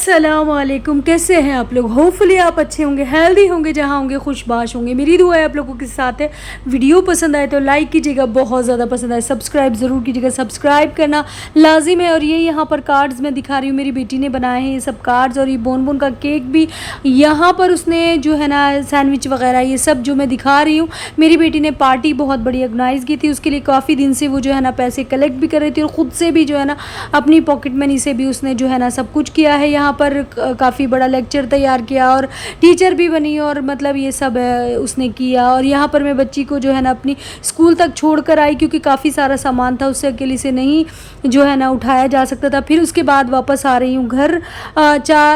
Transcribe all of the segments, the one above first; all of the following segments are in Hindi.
अस्सलामुअलैकुम, कैसे हैं आप लोग। होपफुली आप अच्छे होंगे, हेल्दी होंगे, जहाँ होंगे खुशबाश होंगे। मेरी दुआ है आप लोगों के साथ है। वीडियो पसंद आए तो लाइक कीजिएगा, बहुत ज़्यादा पसंद आए सब्सक्राइब ज़रूर कीजिएगा। सब्सक्राइब करना लाजिम है। और ये यहाँ पर कार्ड्स मैं दिखा रही हूँ, मेरी बेटी ने बनाए हैं ये सब कार्ड्स। और ये बोन बोन का केक भी यहाँ पर उसने जो है ना सैंडविच वगैरह ये सब जो मैं दिखा रही हूँ। मेरी बेटी ने पार्टी बहुत बड़ी ऑर्गेनाइज़ की थी, उसके लिए काफ़ी दिन से वो जो है ना पैसे कलेक्ट भी कर रही थी और ख़ुद से भी जो है ना अपनी पॉकेट मनी से भी उसने जो है ना सब कुछ किया है। यहाँ पर काफ़ी बड़ा लेक्चर तैयार किया और टीचर भी बनी और मतलब ये सब उसने किया। और यहाँ पर मैं बच्ची को जो है ना अपनी स्कूल तक छोड़ कर आई, क्योंकि काफ़ी सारा सामान था, उससे अकेले से नहीं जो है ना उठाया जा सकता था। फिर उसके बाद वापस आ रही हूँ घर।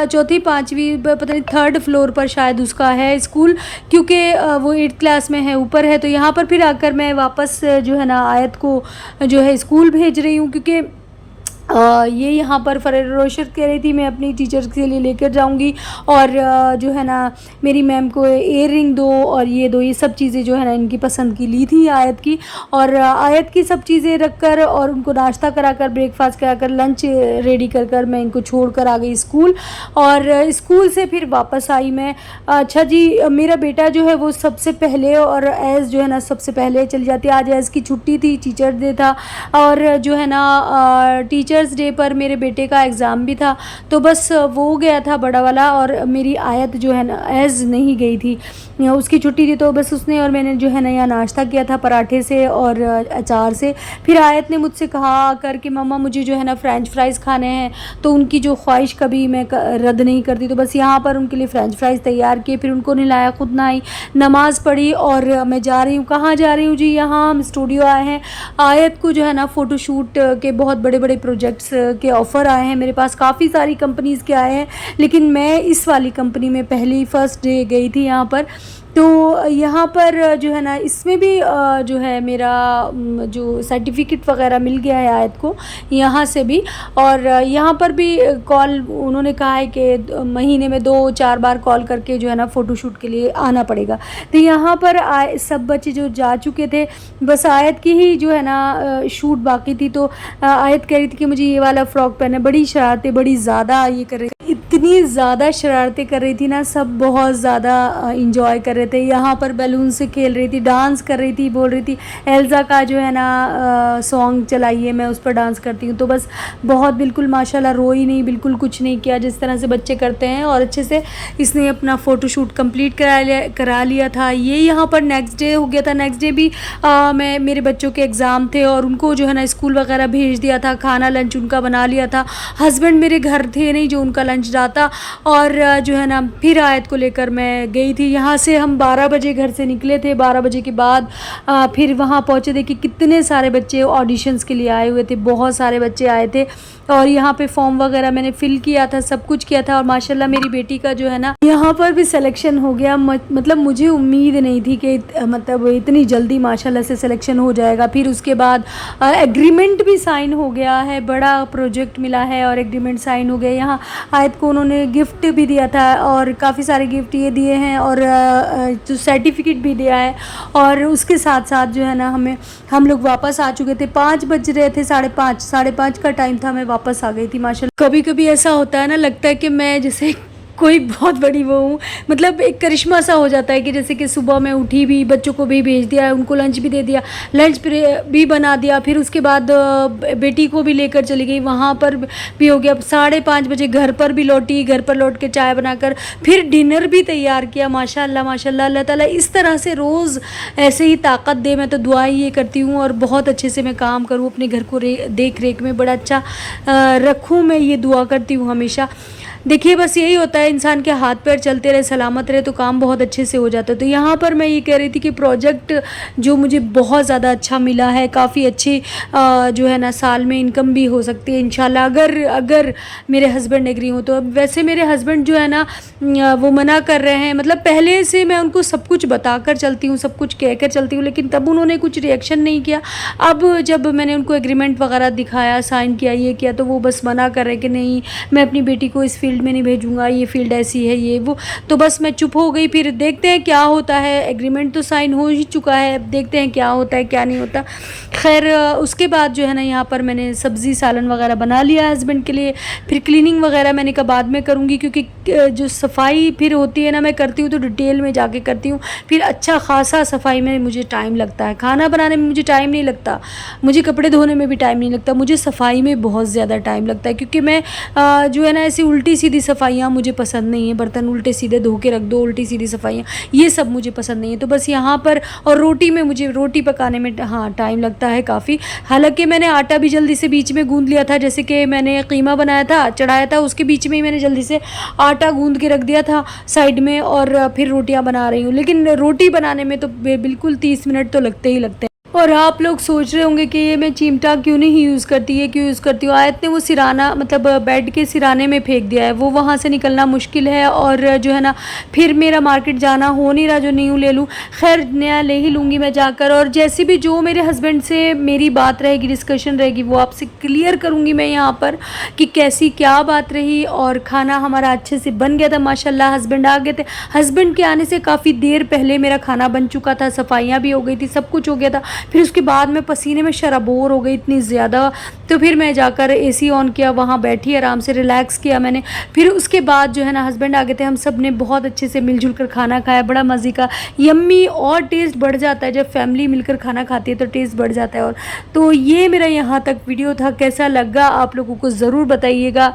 चौथी पाँचवीं पता नहीं थर्ड फ्लोर पर शायद उसका है स्कूल, क्योंकि वो 8th क्लास में है, ऊपर है। तो यहाँ पर फिर आकर मैं वापस जो है ना आयत को जो है स्कूल भेज रही हूँ, क्योंकि ये यहाँ पर फरेरो रोशर कह रही थी मैं अपनी टीचर्स के लिए लेकर जाऊँगी। और जो है ना मेरी मैम को एयर रिंग दो और ये दो, ये सब चीज़ें जो है ना इनकी पसंद की ली थी आयत की। और आयत की सब चीज़ें रख कर और उनको नाश्ता कराकर ब्रेकफास्ट कराकर लंच रेडी कर कर मैं इनको छोड़ कर आ गई स्कूल। और स्कूल से फिर वापस आई मैं। अच्छा जी, मेरा बेटा जो है वो सबसे पहले और एज़ जो है ना सबसे पहले चली जाती है। आज एज़ की छुट्टी थी, टीचर डे था और जो है ना टीचर्स डे पर मेरे बेटे का एग्ज़ाम भी था, तो बस वो गया था बड़ा वाला। और मेरी आयत जो है ना एज़ नहीं गई थी, उसकी छुट्टी थी, तो बस उसने और मैंने जो है ना यहाँ नाश्ता किया था पराठे से और अचार से। फिर आयत ने मुझसे कहा आकर कि मम्मा मुझे जो है ना फ्रेंच फ्राइज़ खाने हैं, तो उनकी जो ख्वाहिश कभी मैं रद्द नहीं करती। तो बस यहाँ पर उनके लिए फ्रेंच फ्राइज़ तैयार किए, फिर उनको नहलाया, खुद नहाई, नमाज़ पढ़ी और मैं जा रही हूँ। कहाँ जा रही हूँ जी? यहाँ हम स्टूडियो आए हैं। आयत को जो है ना फ़ोटोशूट के बहुत बड़े बड़े प्रोजेक्ट्स के ऑफ़र आए हैं मेरे पास, काफ़ी सारी कंपनीज़ के आए हैं, लेकिन मैं इस वाली कंपनी में पहले ही फर्स्ट डे गई थी यहाँ पर। तो यहाँ पर जो है ना इसमें भी जो है मेरा जो सर्टिफिकेट वगैरह मिल गया है आयत को यहाँ से भी। और यहाँ पर भी कॉल उन्होंने कहा है कि महीने में 2-4 बार कॉल करके जो है ना फ़ोटोशूट के लिए आना पड़ेगा। तो यहाँ पर सब बच्चे जो जा चुके थे, बस आयत की ही जो है ना शूट बाकी थी। तो आयत कह रही थी कि मुझे ये वाला फ़्रॉक पहना है। बड़ी शरारतें, बड़ी ज़्यादा ये कर रही थी, इतनी ज़्यादा शरारतें कर रही थी ना, सब बहुत ज़्यादा इंजॉय कर रहे थे। यहाँ पर बैलून से खेल रही थी, डांस कर रही थी, बोल रही थी एल्ज़ा का जो है ना सॉन्ग चलाइए, मैं उस पर डांस करती हूँ। तो बस बहुत बिल्कुल माशाल्लाह रोई नहीं, बिल्कुल कुछ नहीं किया, जिस तरह से बच्चे करते हैं। और अच्छे से इसने अपना फ़ोटोशूट कंप्लीट करा लिया था। ये यहाँ पर नेक्स्ट डे हो गया था। नेक्स्ट डे भी मैं मेरे बच्चों के एग्ज़ाम थे और उनको जो है ना स्कूल वगैरह भेज दिया था, खाना लंच उनका बना लिया था। हस्बैंड मेरे घर थे नहीं जो उनका लंच डाता। और जो है ना फिर आयत को लेकर मैं गई थी। यहाँ से हम 12 बजे घर से निकले थे। 12 बजे के बाद फिर वहाँ पहुँचे, देखिए कितने सारे बच्चे ऑडिशंस के लिए आए हुए थे, बहुत सारे बच्चे आए थे। और यहाँ पे फॉर्म वगैरह मैंने फ़िल किया था, सब कुछ किया था। और माशाल्लाह मेरी बेटी का जो है ना यहाँ पर भी सिलेक्शन हो गया। मतलब मुझे उम्मीद नहीं थी कि मतलब इतनी जल्दी माशाल्लाह से सिलेक्शन हो जाएगा। फिर उसके बाद एग्रीमेंट भी साइन हो गया है, बड़ा प्रोजेक्ट मिला है और एग्रीमेंट साइन हो गया। यहाँ आयत को उन्होंने गिफ्ट भी दिया था और काफ़ी सारे गिफ्ट ये दिए हैं और जो सर्टिफिकेट भी दिया है। और उसके साथ साथ जो है ना हम लोग वापस आ चुके थे। 5 बज रहे थे, 5:30 का टाइम था, मैं वापस आ गई थी माशाल्लाह। कभी कभी ऐसा होता है ना, लगता है कि मैं जैसे कोई बहुत बड़ी वो हूँ, मतलब एक करिश्मा सा हो जाता है कि जैसे कि सुबह मैं उठी भी, बच्चों को भी भेज दिया, उनको लंच भी दे दिया, लंच भी बना दिया। फिर उसके बाद बेटी को भी लेकर चली गई, वहाँ पर भी हो गया। 5:30 बजे घर पर भी लौटी, घर पर लौट के चाय बनाकर फिर डिनर भी तैयार किया। माशाल्लाह माशाल्लाह, अल्लाह ताला इस तरह से रोज़ ऐसे ही ताकत दे। मैं तो दुआ ही ये करती हूँ और बहुत अच्छे से मैं काम करूँ, अपने घर को देख रेख में बड़ा अच्छा रखूँ, मैं ये दुआ करती हूँ हमेशा। देखिए बस यही होता है, इंसान के हाथ पैर चलते रहे, सलामत रहे, तो काम बहुत अच्छे से हो जाता है। तो यहाँ पर मैं ये कह रही थी कि प्रोजेक्ट जो मुझे बहुत ज़्यादा अच्छा मिला है, काफ़ी अच्छी जो है ना साल में इनकम भी हो सकती है इंशाल्लाह, अगर मेरे हस्बैंड एग्री हो तो। वैसे मेरे हस्बैंड जो है ना वो मना कर रहे हैं, मतलब पहले से मैं उनको सब कुछ बता कर चलती हूँ, सब कुछ कह कर चलती हूँ, लेकिन तब उन्होंने कुछ रिएक्शन नहीं किया। अब जब मैंने उनको एग्रीमेंट वगैरह दिखाया, साइन किया, ये किया, तो वो बस मना कर रहे कि नहीं, मैं अपनी बेटी को इस फील्ड फील्ड में नहीं भेजूँगा, ये फील्ड ऐसी है, ये वो। तो बस मैं चुप हो गई। फिर देखते हैं क्या होता है, एग्रीमेंट तो साइन हो ही चुका है, अब देखते हैं क्या होता है क्या नहीं होता। खैर उसके बाद जो है ना यहाँ पर मैंने सब्ज़ी सालन वगैरह बना लिया हस्बैंड के लिए। फिर क्लीनिंग वगैरह मैंने कहा बाद में करूँगी, क्योंकि जो सफाई फिर होती है ना, मैं करती हूँ तो डिटेल में जाके करती हूँ, फिर अच्छा खासा सफाई में मुझे टाइम लगता है। खाना बनाने में मुझे टाइम नहीं लगता, मुझे कपड़े धोने में भी टाइम नहीं लगता, मुझे सफाई में बहुत ज़्यादा टाइम लगता है। क्योंकि मैं जो है ना ऐसी उल्टी सीधी सफाइयाँ मुझे पसंद नहीं है। बर्तन उल्टे सीधे धो के रख दो, उल्टी सीधी सफाइयाँ, ये सब मुझे पसंद नहीं है। तो बस यहाँ पर, और रोटी में मुझे रोटी पकाने में हाँ टाइम लगता है काफ़ी। हालांकि मैंने आटा भी जल्दी से बीच में गूंद लिया था, जैसे कि मैंने कीमा बनाया था, चढ़ाया था, उसके बीच में ही मैंने जल्दी से आटा गूंद के रख दिया था साइड में, और फिर रोटियां बना रही हूँ। लेकिन रोटी बनाने में तो बिल्कुल 30 मिनट तो लगते ही लगते हैं। और आप लोग सोच रहे होंगे कि ये मैं चिमटा क्यों नहीं यूज़ करती, ये क्यों यूज़ करती हूँ। आयत ने वो सिराना मतलब बेड के सिराने में फेंक दिया है, वो वहाँ से निकलना मुश्किल है, और जो है ना फिर मेरा मार्केट जाना हो नहीं रहा, जो न्यू ले लूँ। खैर नया ले ही लूँगी मैं जाकर, और जैसे भी जो मेरे हस्बैंड से मेरी बात रहेगी, डिस्कशन रहेगी, वो आपसे क्लियर करूँगी मैं यहाँ पर कि कैसी क्या बात रही। और खाना हमारा अच्छे से बन गया था माशाल्लाह, हस्बैंड आ गए थे। हस्बैंड के आने से काफ़ी देर पहले मेरा खाना बन चुका था, सफाइयाँ भी हो गई थी, सब कुछ हो गया था। फिर उसके बाद मैं पसीने में शराबोर हो गई इतनी ज़्यादा, तो फिर मैं जाकर एसी ऑन किया, वहाँ बैठी आराम से रिलैक्स किया मैंने। फिर उसके बाद जो है ना हस्बैंड आ गए थे, हम सब ने बहुत अच्छे से मिलजुल कर खाना खाया, बड़ा मज़े का, यम्मी। और टेस्ट बढ़ जाता है जब फैमिली मिलकर खाना खाती है, तो टेस्ट बढ़ जाता है। और तो ये मेरा यहाँ तक वीडियो था, कैसा लगा आप लोगों को ज़रूर बताइएगा।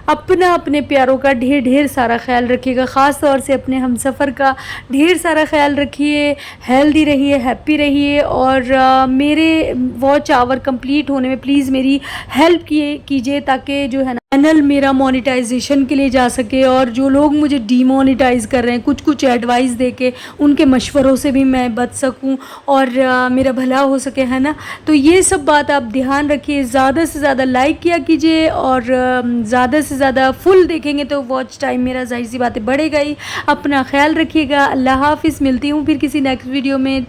अपना अपने प्यारों का ढेर ढेर सारा ख्याल रखिएगा, ख़ास तौर से अपने हमसफ़र का ढेर सारा ख्याल रखिए, हेल्दी रहिए, हैप्पी रहिए। और मेरे वॉच आवर कंप्लीट होने में प्लीज़ मेरी हेल्प कीजिए, ताकि जो है ना चैनल मेरा मोनेटाइजेशन के लिए जा सके। और जो लोग मुझे डीमोनेटाइज़ कर रहे हैं, कुछ कुछ एडवाइस दे के, उनके मशवरों से भी मैं बच सकूं और मेरा भला हो सके, है ना। तो ये सब बात आप ध्यान रखिए, ज़्यादा से ज़्यादा लाइक किया कीजिए, और ज़्यादा से ज़्यादा फुल देखेंगे तो वॉच टाइम मेरा जाहिर सी बातें बढ़ेगा ही। अपना ख्याल रखिएगा। अल्लाह हाफिज़। मिलती हूँ फिर किसी नेक्स्ट वीडियो में।